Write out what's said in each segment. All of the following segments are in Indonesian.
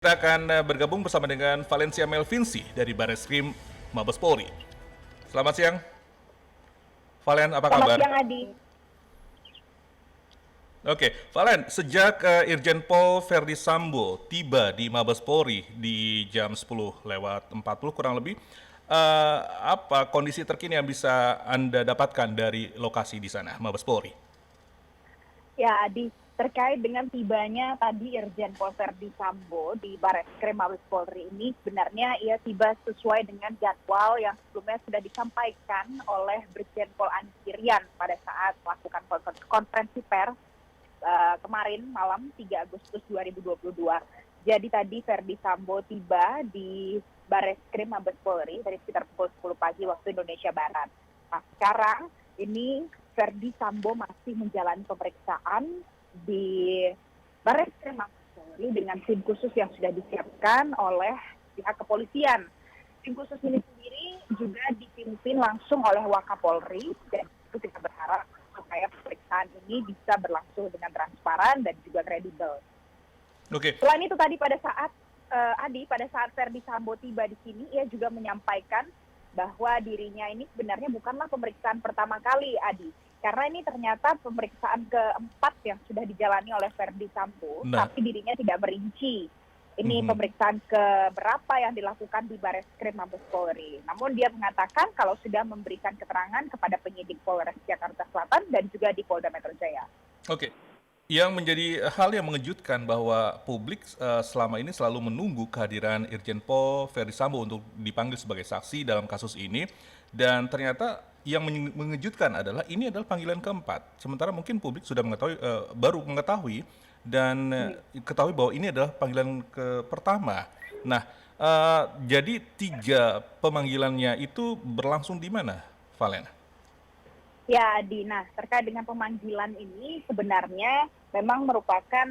Kita akan bergabung bersama dengan Valencia Melvinci dari Bareskrim Mabes Polri. Selamat siang, Valen, apa Selamat kabar? siang, Adi. Oke, Valen, sejak Irjen Pol Verdi Sambo tiba di Mabes Polri di jam 10 lewat 40 kurang lebih, apa kondisi terkini yang bisa Anda dapatkan dari lokasi di sana, Mabes Polri? Ya, Adi, terkait dengan tibanya tadi Irjen Pol Verdi Sambo di Bareskrim Mabes Polri ini, sebenarnya ia tiba sesuai dengan jadwal yang sebelumnya sudah disampaikan oleh Brigjen Pol Andika Irian pada saat melakukan konferensi pers kemarin malam 3 Agustus 2022. Jadi tadi Verdi Sambo tiba di Bareskrim Mabes Polri dari sekitar pukul 10 pagi waktu Indonesia Barat. Nah, sekarang ini Verdi Sambo masih menjalani pemeriksaan di Bareskrim Mabes Polri dengan tim khusus yang sudah disiapkan oleh pihak kepolisian. Tim khusus ini sendiri juga dipimpin langsung oleh Wakapolri, dan itu kita berharap supaya pemeriksaan ini bisa berlangsung dengan transparan dan juga kredibel. Oke, Selain itu tadi pada saat Verdi Sambo tiba di sini, ia juga menyampaikan bahwa dirinya ini sebenarnya bukanlah pemeriksaan pertama kali, Adi. Karena ini ternyata pemeriksaan keempat yang sudah dijalani oleh Verdi Sambo, nah, tapi dirinya tidak merinci. Ini mhm. pemeriksaan keberapa yang dilakukan di Bareskrim Mabes Polri. Namun dia mengatakan kalau sudah memberikan keterangan kepada penyidik Polres Jakarta Selatan dan juga di Polda Metro Jaya. Oke, yang menjadi hal yang mengejutkan bahwa publik selama ini selalu menunggu kehadiran Irjen Pol Verdi Sambo untuk dipanggil sebagai saksi dalam kasus ini, dan ternyata yang mengejutkan adalah ini adalah panggilan keempat. Sementara mungkin publik sudah mengetahui, baru mengetahui dan ketahui bahwa ini adalah panggilan ke pertama. Nah, jadi tiga pemanggilannya itu berlangsung di mana, Valen? Ya, Dina, terkait dengan pemanggilan ini sebenarnya memang merupakan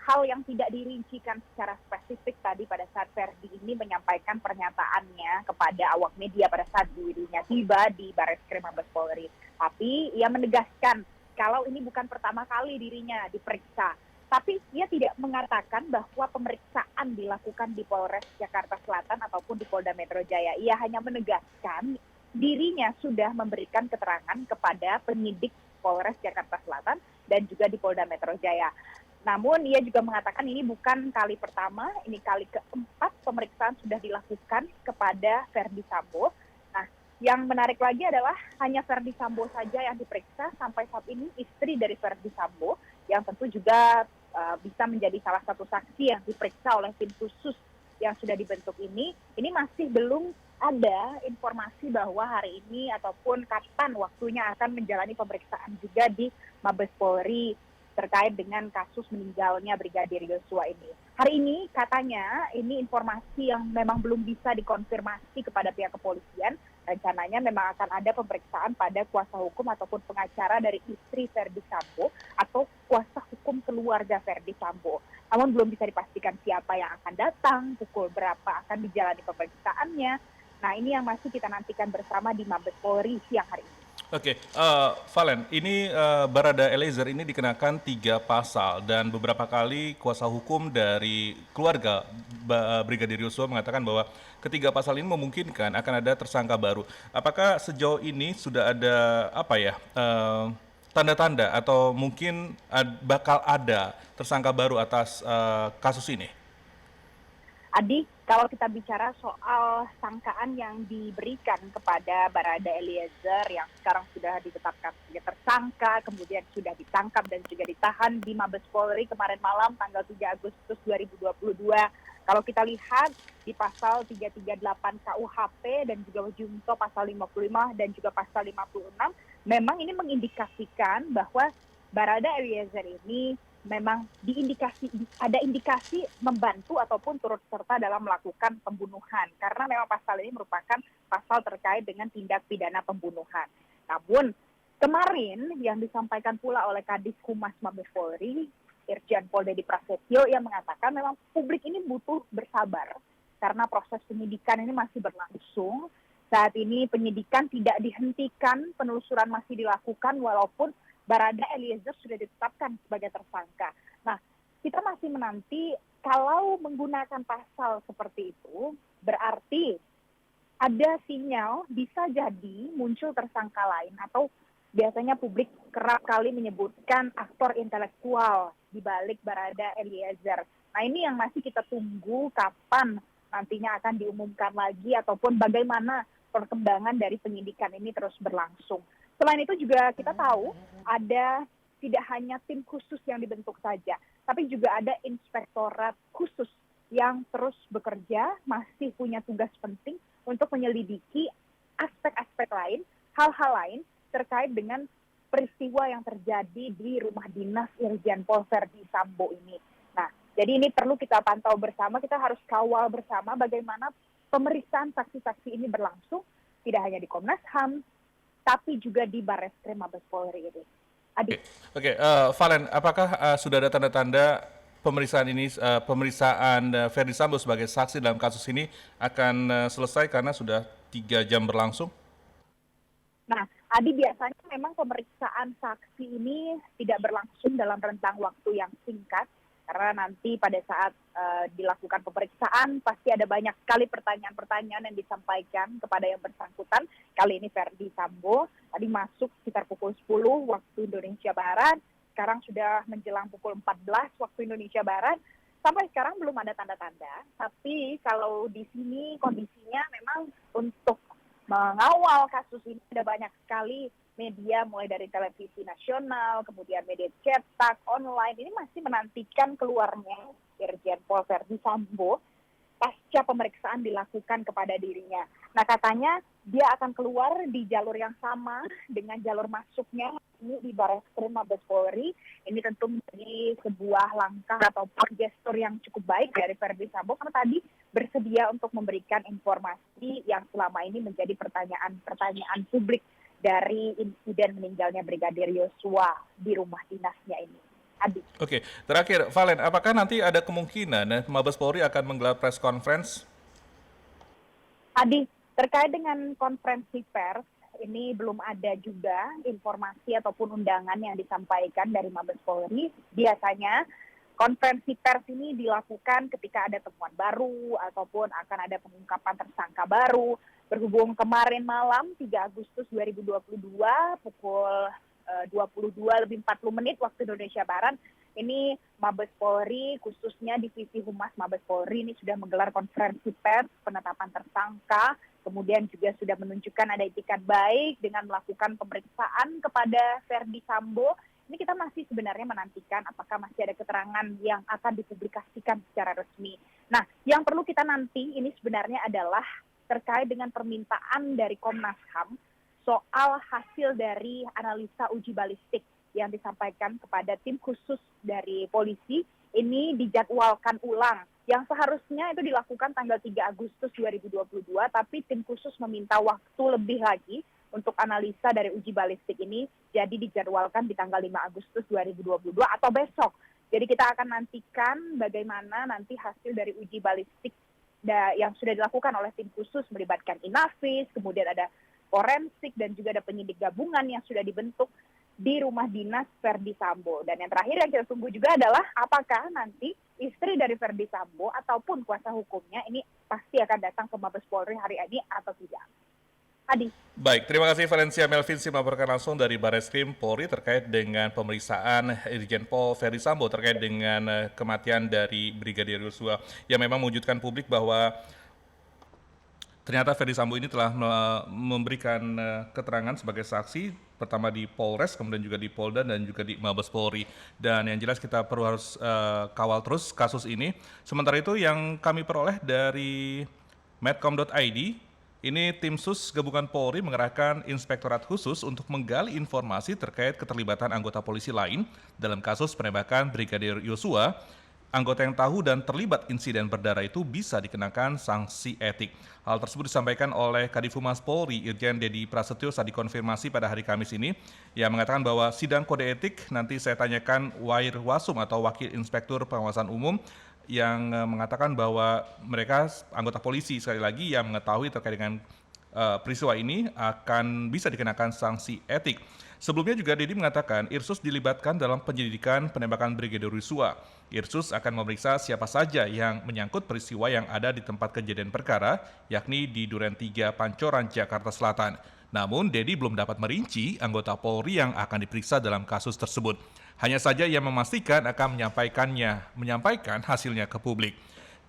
hal yang tidak dirincikan secara spesifik tadi pada saat Verdi ini menyampaikan pernyataannya kepada awak media pada saat dirinya tiba di Bareskrim Mabes Polri. Tapi ia menegaskan kalau ini bukan pertama kali dirinya diperiksa. Tapi ia tidak mengatakan bahwa pemeriksaan dilakukan di Polres Jakarta Selatan ataupun di Polda Metro Jaya. Ia hanya menegaskan dirinya sudah memberikan keterangan kepada penyidik Polres Jakarta Selatan dan juga di Polda Metro Jaya. Namun ia juga mengatakan ini bukan kali pertama, ini kali keempat pemeriksaan sudah dilakukan kepada Verdi Sambo. Nah, yang menarik lagi adalah hanya Verdi Sambo saja yang diperiksa sampai saat ini. Istri dari Verdi Sambo yang tentu juga bisa menjadi salah satu saksi yang diperiksa oleh tim khusus yang sudah dibentuk ini masih belum ada informasi bahwa hari ini ataupun kapan waktunya akan menjalani pemeriksaan juga di Mabes Polri terkait dengan kasus meninggalnya Brigadir Yosua ini. Hari ini katanya ini informasi yang memang belum bisa dikonfirmasi kepada pihak kepolisian. Rencananya memang akan ada pemeriksaan pada kuasa hukum ataupun pengacara dari istri Verdi Sambo atau kuasa hukum keluarga Verdi Sambo. Namun belum bisa dipastikan siapa yang akan datang, pukul berapa akan dijalani pemeriksaannya. Nah, ini yang masih kita nantikan bersama di Mabes Polri siang hari ini. Oke, Valen, ini Barada Eliezer ini dikenakan 3 pasal dan beberapa kali kuasa hukum dari keluarga Brigadir Yosua mengatakan bahwa ketiga pasal ini memungkinkan akan ada tersangka baru. Apakah sejauh ini sudah ada apa ya tanda-tanda atau mungkin bakal ada tersangka baru atas kasus ini? Adi, kalau kita bicara soal sangkaan yang diberikan kepada Barada Eliezer yang sekarang sudah ditetapkan sebagai tersangka, kemudian sudah ditangkap dan juga ditahan di Mabes Polri kemarin malam tanggal 3 Agustus 2022. Kalau kita lihat di pasal 338 KUHP dan juga junto pasal 55 dan juga pasal 56, memang ini mengindikasikan bahwa Barada Eliezer ini memang ada indikasi membantu ataupun turut serta dalam melakukan pembunuhan, karena memang pasal ini merupakan pasal terkait dengan tindak pidana pembunuhan. Namun kemarin yang disampaikan pula oleh Kadis Humas Mabes Polri, Irjen Pol Dedy Prasetyo, yang mengatakan memang publik ini butuh bersabar karena proses penyidikan ini masih berlangsung. Saat ini penyidikan tidak dihentikan, penelusuran masih dilakukan walaupun Barada Eliezer sudah ditetapkan sebagai tersangka. Nah, kita masih menanti kalau menggunakan pasal seperti itu, berarti ada sinyal bisa jadi muncul tersangka lain atau biasanya publik kerap kali menyebutkan aktor intelektual di balik Barada Eliezer. Nah, ini yang masih kita tunggu kapan nantinya akan diumumkan lagi ataupun bagaimana perkembangan dari penyidikan ini terus berlangsung. Selain itu juga kita tahu ada tidak hanya tim khusus yang dibentuk saja, tapi juga ada inspektorat khusus yang terus bekerja, masih punya tugas penting untuk menyelidiki aspek-aspek lain, hal-hal lain terkait dengan peristiwa yang terjadi di rumah dinas Irjen Pol Verdi Sambo ini. Nah, jadi ini perlu kita pantau bersama, kita harus kawal bersama bagaimana pemeriksaan saksi-saksi ini berlangsung, tidak hanya di Komnas HAM, tapi juga di Barreskrim Mabes Polri ini. Adi. Oke, Valen, apakah sudah ada tanda-tanda pemeriksaan Verdi Sambo sebagai saksi dalam kasus ini akan selesai karena sudah 3 jam berlangsung? Nah, Adi, biasanya memang pemeriksaan saksi ini tidak berlangsung dalam rentang waktu yang singkat, karena nanti pada saat dilakukan pemeriksaan pasti ada banyak sekali pertanyaan-pertanyaan yang disampaikan kepada yang bersangkutan. Kali ini Verdi Sambo tadi masuk sekitar pukul 10 waktu Indonesia Barat, sekarang sudah menjelang pukul 14 waktu Indonesia Barat. Sampai sekarang belum ada tanda-tanda, tapi kalau di sini kondisinya memang untuk mengawal kasus ini ada banyak sekali media, mulai dari televisi nasional, kemudian media cetak, online, ini masih menantikan keluarnya Irjen Pol Verdi Sambo pasca pemeriksaan dilakukan kepada dirinya. Nah, katanya dia akan keluar di jalur yang sama dengan jalur masuknya ini di Barreskrim Mabes Polri. Ini tentu menjadi sebuah langkah ataupun gestur yang cukup baik dari Verdi Sambo karena tadi bersedia untuk memberikan informasi yang selama ini menjadi pertanyaan-pertanyaan publik dari insiden meninggalnya Brigadir Yosua di rumah dinasnya ini. Adi. Oke, terakhir, Valen, apakah nanti ada kemungkinan Mabes Polri akan menggelar press conference? Adi, terkait dengan konferensi pers, ini belum ada juga informasi ataupun undangan yang disampaikan dari Mabes Polri. Biasanya konferensi pers ini dilakukan ketika ada temuan baru ataupun akan ada pengungkapan tersangka baru. Berhubung kemarin malam 3 Agustus 2022 pukul 22:40 waktu Indonesia Barat, ini Mabes Polri, khususnya Divisi Humas Mabes Polri ini sudah menggelar konferensi pers penetapan tersangka, kemudian juga sudah menunjukkan ada itikat baik dengan melakukan pemeriksaan kepada Verdi Sambo. Ini kita masih sebenarnya menantikan apakah masih ada keterangan yang akan dipublikasikan secara resmi. Nah, yang perlu kita nanti ini sebenarnya adalah terkait dengan permintaan dari Komnas HAM soal hasil dari analisa uji balistik yang disampaikan kepada tim khusus dari polisi. Ini dijadwalkan ulang yang seharusnya itu dilakukan tanggal 3 Agustus 2022, tapi tim khusus meminta waktu lebih lagi untuk analisa dari uji balistik ini, jadi dijadwalkan di tanggal 5 Agustus 2022 atau besok. Jadi kita akan nantikan bagaimana nanti hasil dari uji balistik yang sudah dilakukan oleh tim khusus melibatkan Inavis, kemudian ada forensik dan juga ada penyidik gabungan yang sudah dibentuk di rumah dinas Verdi Sambo. Dan yang terakhir yang kita tunggu juga adalah apakah nanti istri dari Verdi Sambo ataupun kuasa hukumnya ini pasti akan datang ke Mabes Polri hari ini atau tidak. Adi. Baik, terima kasih Valencia Melvinsi melaporkan langsung dari Barreskrim Polri terkait dengan pemeriksaan Irjen Pol Verdi Sambo terkait dengan kematian dari Brigadir Yosua yang memang mewujudkan publik bahwa ternyata Verdi Sambo ini telah memberikan keterangan sebagai saksi pertama di Polres, kemudian juga di Polda dan juga di Mabes Polri. Dan yang jelas kita perlu harus kawal terus kasus ini. Sementara itu yang kami peroleh dari medcom.id, ini tim sus gabungan Polri mengerahkan inspektorat khusus untuk menggali informasi terkait keterlibatan anggota polisi lain dalam kasus penembakan Brigadir Yosua. Anggota yang tahu dan terlibat insiden berdarah itu bisa dikenakan sanksi etik. Hal tersebut disampaikan oleh Kadif Humas Polri, Irjen Dedi Prasetyo saat dikonfirmasi pada hari Kamis ini. Yang mengatakan bahwa sidang kode etik nanti saya tanyakan Wair Wasum atau Wakil Inspektur Pengawasan Umum yang mengatakan bahwa mereka anggota polisi sekali lagi yang mengetahui terkait dengan peristiwa ini akan bisa dikenakan sanksi etik. Sebelumnya juga Dedi mengatakan Irsus dilibatkan dalam penyelidikan penembakan Brigadir Yosua. Irsus akan memeriksa siapa saja yang menyangkut peristiwa yang ada di tempat kejadian perkara, yakni di Duren 3 Pancoran, Jakarta Selatan. Namun, Dedi belum dapat merinci anggota Polri yang akan diperiksa dalam kasus tersebut. Hanya saja ia memastikan akan menyampaikan hasilnya ke publik.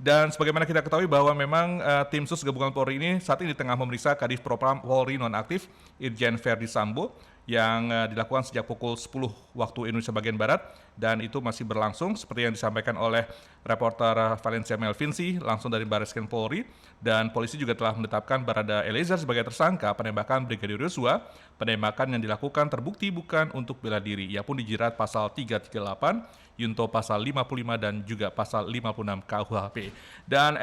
Dan sebagaimana kita ketahui bahwa memang tim sus gabungan Polri ini saat ini tengah memeriksa Kadif Propam Polri nonaktif Irjen Verdi Sambo yang dilakukan sejak pukul 10 waktu Indonesia bagian Barat, dan itu masih berlangsung seperti yang disampaikan oleh reporter Valencia Melvinci langsung dari Barreskrim Polri. Dan polisi juga telah menetapkan Barada Eliezer sebagai tersangka penembakan Brigadir Yosua. Penembakan yang dilakukan terbukti bukan untuk bela diri. Ia pun dijerat pasal 338, Yunto pasal 55 dan juga pasal 56 KUHP. Dan